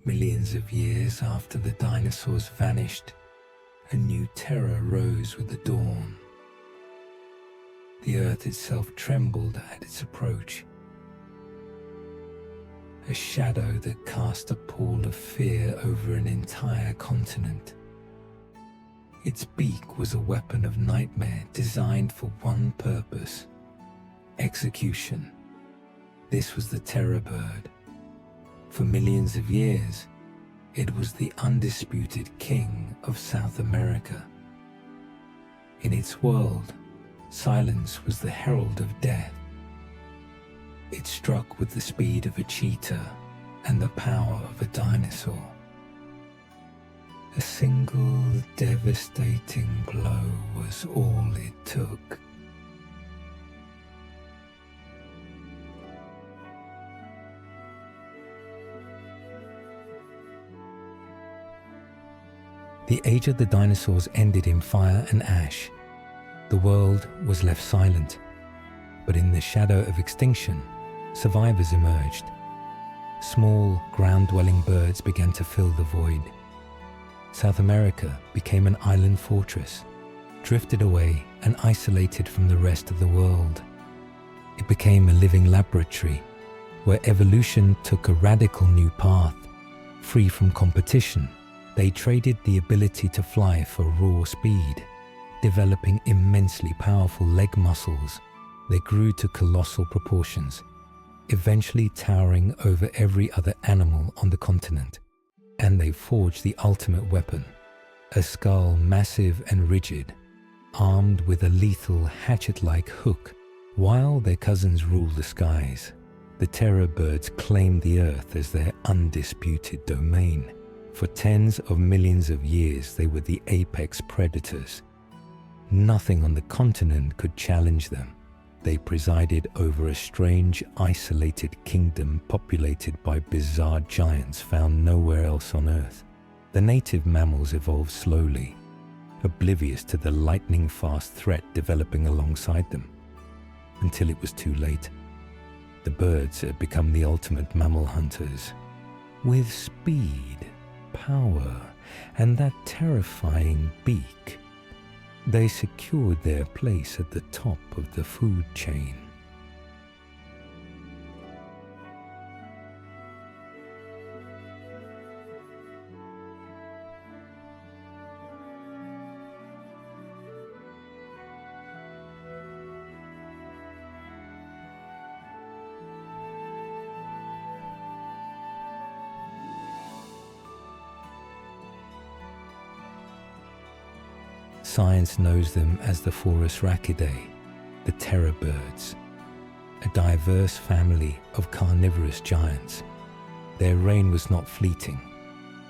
Millions of years after the dinosaurs vanished, a new terror rose with the dawn. The earth itself trembled at its approach. A shadow that cast a pall of fear over an entire continent. Its beak was a weapon of nightmare designed for one purpose: execution. This was the terror bird. For millions of years, it was the undisputed king of South America. In its world, silence was the herald of death. It struck with the speed of a cheetah and the power of a dinosaur. A single devastating blow was all it took. The age of the dinosaurs ended in fire and ash. The world was left silent, but in the shadow of extinction, survivors emerged. Small, ground-dwelling birds began to fill the void. South America became an island fortress, drifted away and isolated from the rest of the world. It became a living laboratory where evolution took a radical new path. Free from competition, they traded the ability to fly for raw speed, developing immensely powerful leg muscles. They grew to colossal proportions, eventually towering over every other animal on the continent. And they forged the ultimate weapon, a skull massive and rigid, armed with a lethal hatchet-like hook. While their cousins ruled the skies, the terror birds claimed the earth as their undisputed domain. For tens of millions of years, they were the apex predators. Nothing on the continent could challenge them. They presided over a strange, isolated kingdom populated by bizarre giants found nowhere else on Earth. The native mammals evolved slowly, oblivious to the lightning-fast threat developing alongside them, until it was too late. The birds had become the ultimate mammal hunters. With speed, power, and that terrifying beak, they secured their place at the top of the food chain. Science knows them as the Racidae, the terror birds, a diverse family of carnivorous giants. Their reign was not fleeting.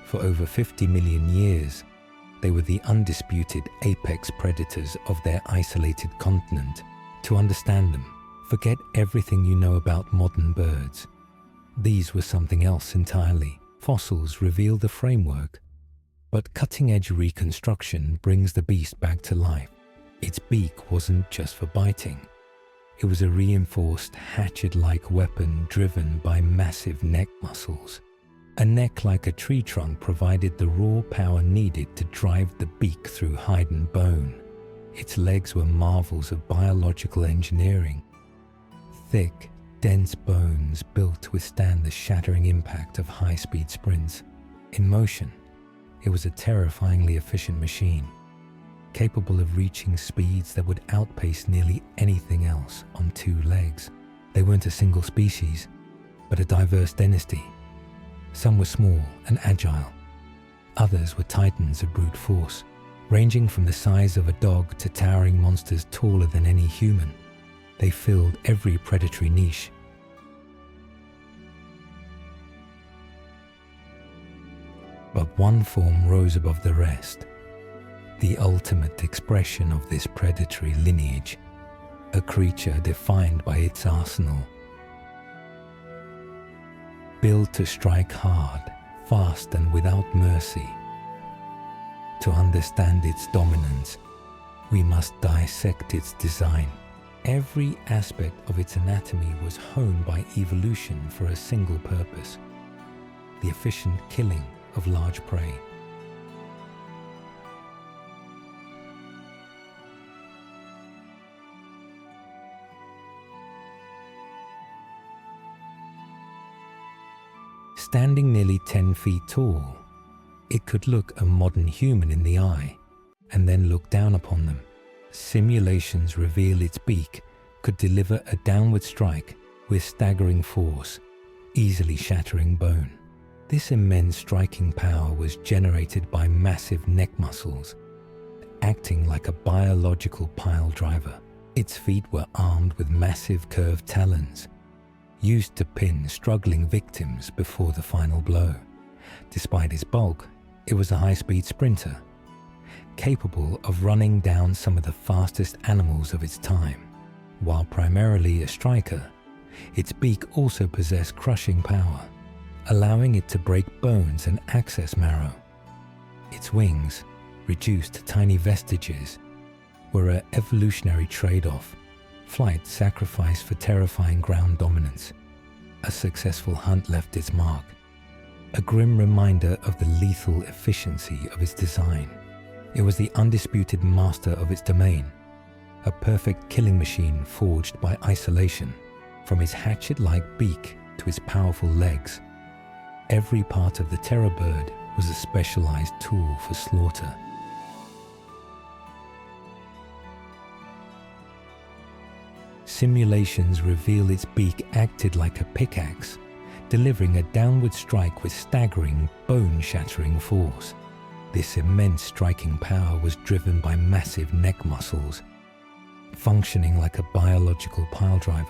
For over 50 million years, they were the undisputed apex predators of their isolated continent. To understand them, forget everything you know about modern birds. These were something else entirely. Fossils reveal the framework, but cutting-edge reconstruction brings the beast back to life. Its beak wasn't just for biting. It was a reinforced hatchet-like weapon driven by massive neck muscles. A neck like a tree trunk provided the raw power needed to drive the beak through hide and bone. Its legs were marvels of biological engineering. Thick, dense bones built to withstand the shattering impact of high-speed sprints. In motion, it was a terrifyingly efficient machine, capable of reaching speeds that would outpace nearly anything else on two legs. They weren't a single species, but a diverse dynasty. Some were small and agile. Others were titans of brute force, ranging from the size of a dog to towering monsters taller than any human. They filled every predatory niche. But one form rose above the rest, the ultimate expression of this predatory lineage, a creature defined by its arsenal. Built to strike hard, fast and without mercy. To understand its dominance, we must dissect its design. Every aspect of its anatomy was honed by evolution for a single purpose: the efficient killing of large prey. Standing nearly 10 feet tall, it could look a modern human in the eye and then look down upon them. Simulations reveal its beak could deliver a downward strike with staggering force, easily shattering bone. This immense striking power was generated by massive neck muscles, acting like a biological pile driver. Its feet were armed with massive curved talons, used to pin struggling victims before the final blow. Despite its bulk, it was a high-speed sprinter, capable of running down some of the fastest animals of its time. While primarily a striker, its beak also possessed crushing power, allowing it to break bones and access marrow. Its wings, reduced to tiny vestiges, were an evolutionary trade-off. Flight sacrificed for terrifying ground dominance. A successful hunt left its mark, a grim reminder of the lethal efficiency of its design. It was the undisputed master of its domain, a perfect killing machine forged by isolation. From its hatchet-like beak to its powerful legs, every part of the terror bird was a specialized tool for slaughter. Simulations reveal its beak acted like a pickaxe, delivering a downward strike with staggering, bone-shattering force. This immense striking power was driven by massive neck muscles, functioning like a biological pile driver.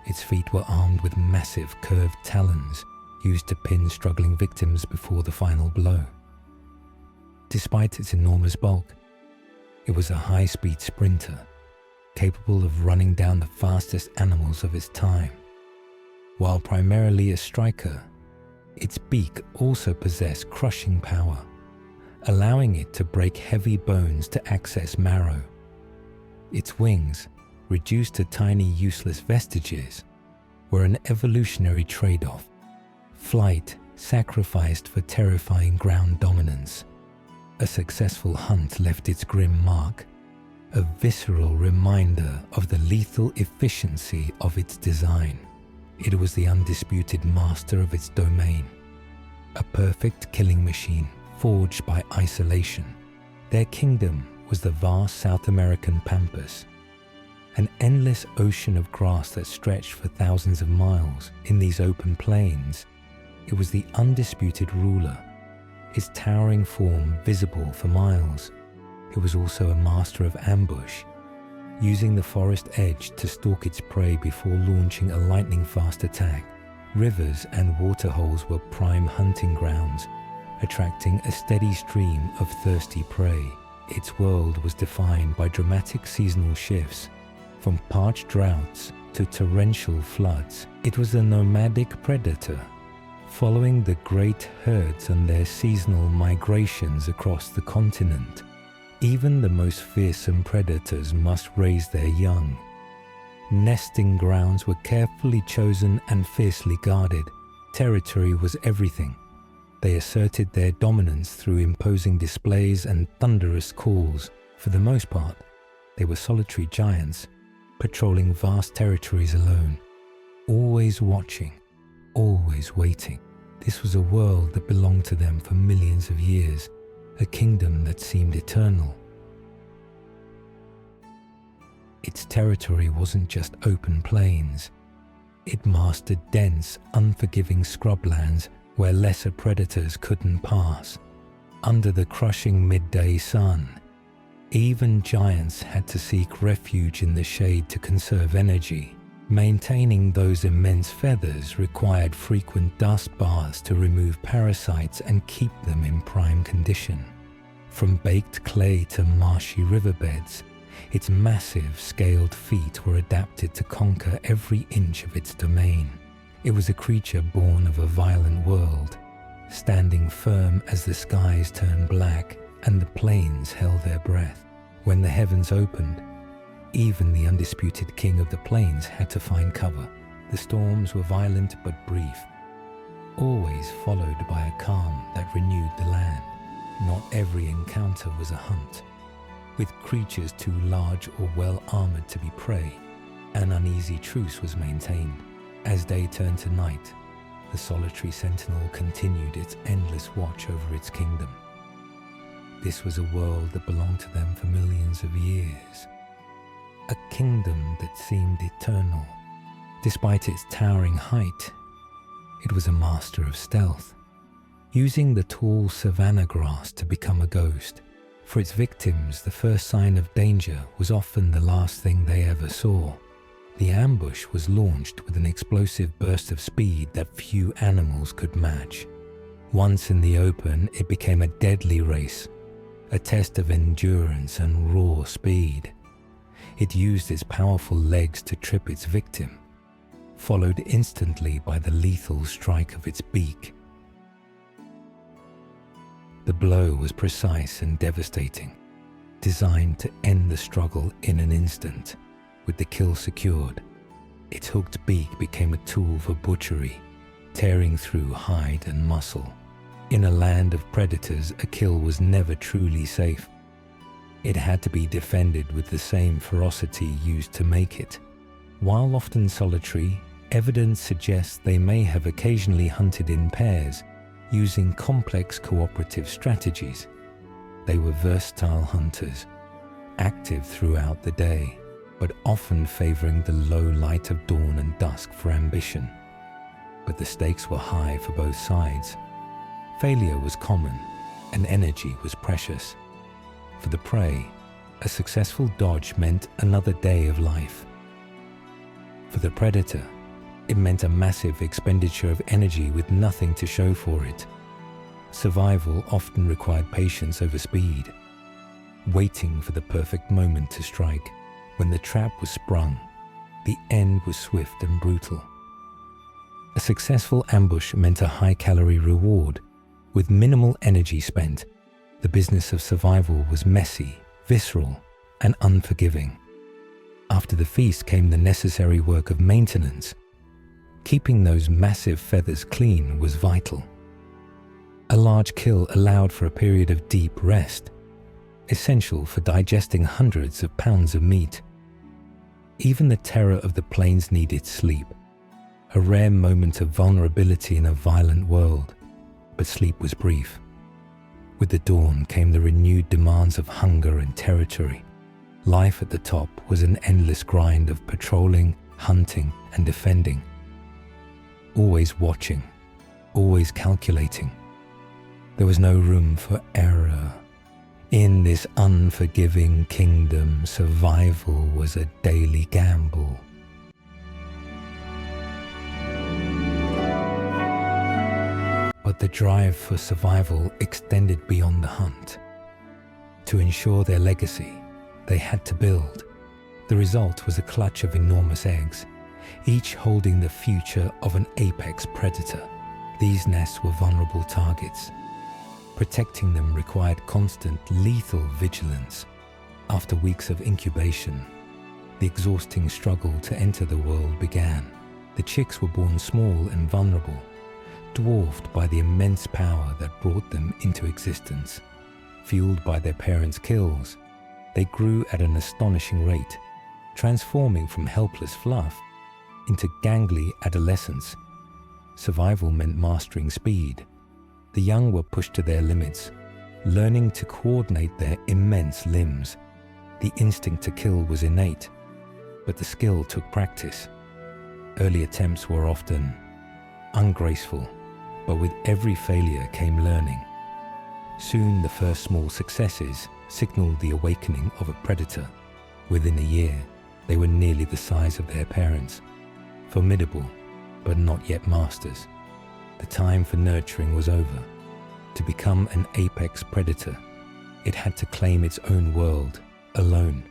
Its feet were armed with massive curved talons, used to pin struggling victims before the final blow. Despite its enormous bulk, it was a high-speed sprinter, capable of running down the fastest animals of its time. While primarily a striker, its beak also possessed crushing power, allowing it to break heavy bones to access marrow. Its wings, reduced to tiny useless vestiges, were an evolutionary trade-off. Flight sacrificed for terrifying ground dominance. A successful hunt left its grim mark, a visceral reminder of the lethal efficiency of its design. It was the undisputed master of its domain, a perfect killing machine forged by isolation. Their kingdom was the vast South American pampas, an endless ocean of grass that stretched for thousands of miles. In these open plains, it was the undisputed ruler, its towering form visible for miles. It was also a master of ambush, using the forest edge to stalk its prey before launching a lightning-fast attack. Rivers and waterholes were prime hunting grounds, attracting a steady stream of thirsty prey. Its world was defined by dramatic seasonal shifts, from parched droughts to torrential floods. It was a nomadic predator, following the great herds on their seasonal migrations across the continent. Even the most fearsome predators must raise their young. Nesting grounds were carefully chosen and fiercely guarded. Territory was everything. They asserted their dominance through imposing displays and thunderous calls. For the most part, they were solitary giants, patrolling vast territories alone, always watching, always waiting. This was a world that belonged to them for millions of years, a kingdom that seemed eternal. Its territory wasn't just open plains. It mastered dense, unforgiving scrublands where lesser predators couldn't pass. Under the crushing midday sun, even giants had to seek refuge in the shade to conserve energy. Maintaining those immense feathers required frequent dust baths to remove parasites and keep them in prime condition. From baked clay to marshy riverbeds, its massive, scaled feet were adapted to conquer every inch of its domain. It was a creature born of a violent world, standing firm as the skies turned black and the plains held their breath. When the heavens opened, even the undisputed king of the plains had to find cover. The storms were violent but brief. always followed by a calm that renewed the land. Not every encounter was a hunt. With creatures too large or well-armored to be prey, an uneasy truce was maintained. As day turned to night, the solitary sentinel continued its endless watch over its kingdom. This was a world that belonged to them for millions of years. A kingdom that seemed eternal. Despite its towering height, it was a master of stealth, using the tall savanna grass to become a ghost. For its victims, the first sign of danger was often the last thing they ever saw. The ambush was launched with an explosive burst of speed that few animals could match. Once in the open, it became a deadly race, a test of endurance and raw speed. It used its powerful legs to trip its victim, followed instantly by the lethal strike of its beak. The blow was precise and devastating, designed to end the struggle in an instant. With the kill secured, its hooked beak became a tool for butchery, tearing through hide and muscle. In a land of predators, a kill was never truly safe. It had to be defended with the same ferocity used to make it. While often solitary, evidence suggests they may have occasionally hunted in pairs, using complex cooperative strategies. They were versatile hunters, active throughout the day, but often favoring the low light of dawn and dusk for ambition. But the stakes were high for both sides. Failure was common, and energy was precious. For the prey, a successful dodge meant another day of life. For the predator, it meant a massive expenditure of energy with nothing to show for it. Survival often required patience over speed, waiting for the perfect moment to strike. When the trap was sprung, the end was swift and brutal. A successful ambush meant a high-calorie reward. With minimal energy spent, the business of survival was messy, visceral, and unforgiving. After the feast came the necessary work of maintenance. Keeping those massive feathers clean was vital. A large kill allowed for a period of deep rest, essential for digesting hundreds of pounds of meat. Even the terror of the plains needed sleep, a rare moment of vulnerability in a violent world. But sleep was brief. With the dawn came the renewed demands of hunger and territory. Life at the top was an endless grind of patrolling, hunting, and defending. Always watching, always calculating. There was no room for error. In this unforgiving kingdom, survival was a daily gamble. But the drive for survival extended beyond the hunt. To ensure their legacy, they had to build. The result was a clutch of enormous eggs, each holding the future of an apex predator. These nests were vulnerable targets. Protecting them required constant, lethal vigilance. After weeks of incubation, the exhausting struggle to enter the world began. The chicks were born small and vulnerable, dwarfed by the immense power that brought them into existence. Fueled by their parents' kills, they grew at an astonishing rate, transforming from helpless fluff into gangly adolescents. Survival meant mastering speed. The young were pushed to their limits, learning to coordinate their immense limbs. The instinct to kill was innate, but the skill took practice. Early attempts were often ungraceful, but with every failure came learning. Soon the first small successes signaled the awakening of a predator. Within a year, they were nearly the size of their parents, formidable, but not yet masters. The time for nurturing was over. To become an apex predator, it had to claim its own world, alone.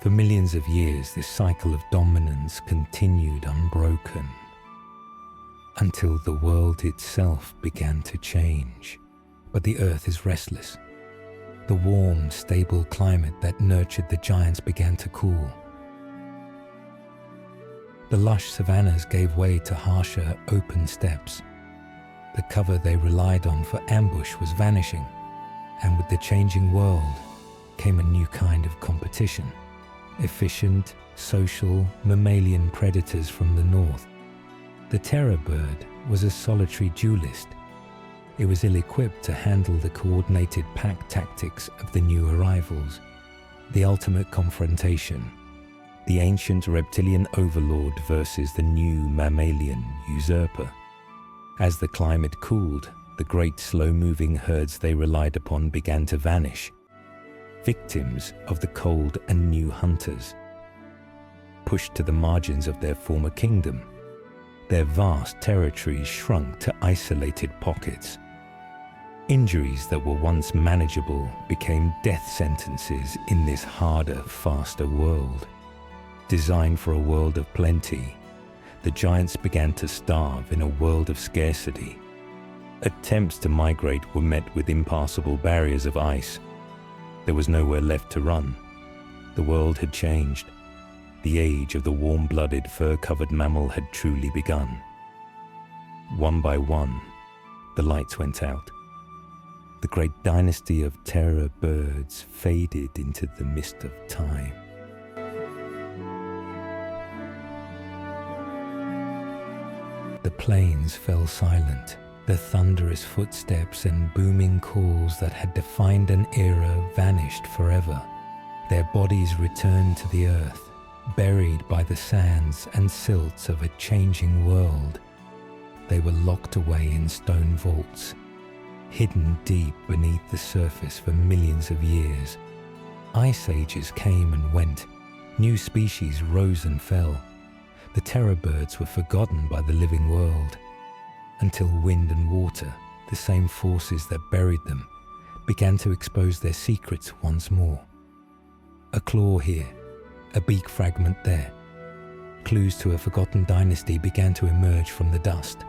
For millions of years, this cycle of dominance continued unbroken, until the world itself began to change. But the earth is restless. The warm, stable climate that nurtured the giants began to cool. The lush savannas gave way to harsher, open steppes. The cover they relied on for ambush was vanishing, and with the changing world came a new kind of competition. Efficient, social, mammalian predators from the north. The terror bird was a solitary duelist. It was ill-equipped to handle the coordinated pack tactics of the new arrivals. The ultimate confrontation. The ancient reptilian overlord versus the new mammalian usurper. As the climate cooled, the great slow-moving herds they relied upon began to vanish, victims of the cold and new hunters. Pushed to the margins of their former kingdom, their vast territories shrunk to isolated pockets. Injuries that were once manageable became death sentences in this harder, faster world. Designed for a world of plenty, the giants began to starve in a world of scarcity. Attempts to migrate were met with impassable barriers of ice. There was nowhere left to run. The world had changed. The age of the warm-blooded, fur-covered mammal had truly begun. One by one, the lights went out. The great dynasty of terror birds faded into the mist of time. The plains fell silent. The thunderous footsteps and booming calls that had defined an era vanished forever. Their bodies returned to the earth, buried by the sands and silts of a changing world. They were locked away in stone vaults, hidden deep beneath the surface for millions of years. Ice ages came and went. New species rose and fell. The terror birds were forgotten by the living world, until wind and water, the same forces that buried them, began to expose their secrets once more. A claw here, a beak fragment there. Clues to a forgotten dynasty began to emerge from the dust.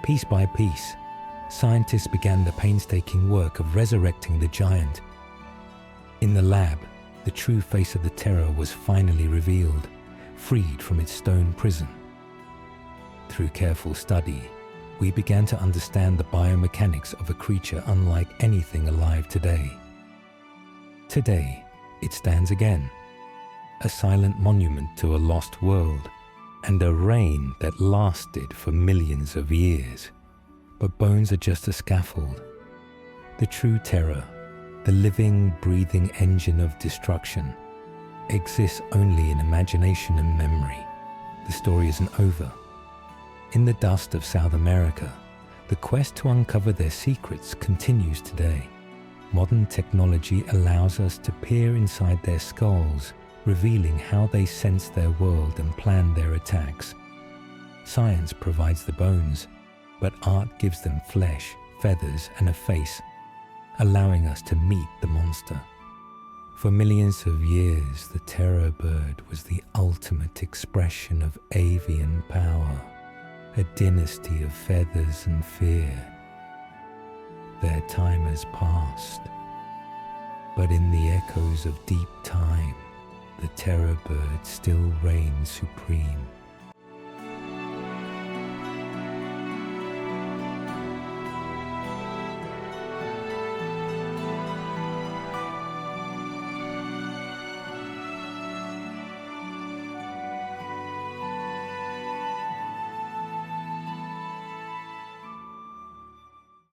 Piece by piece, scientists began the painstaking work of resurrecting the giant. In the lab, the true face of the terror was finally revealed, freed from its stone prison. Through careful study, we began to understand the biomechanics of a creature unlike anything alive today. Today, it stands again, a silent monument to a lost world and a reign that lasted for millions of years. But bones are just a scaffold. The true terror, the living, breathing engine of destruction, exists only in imagination and memory. The story isn't over. In the dust of South America, the quest to uncover their secrets continues today. Modern technology allows us to peer inside their skulls, revealing how they sense their world and plan their attacks. Science provides the bones, but art gives them flesh, feathers, and a face, allowing us to meet the monster. For millions of years, the terror bird was the ultimate expression of avian power, a dynasty of feathers and fear. Their time has passed, but in the echoes of deep time, the terror bird still reigns supreme.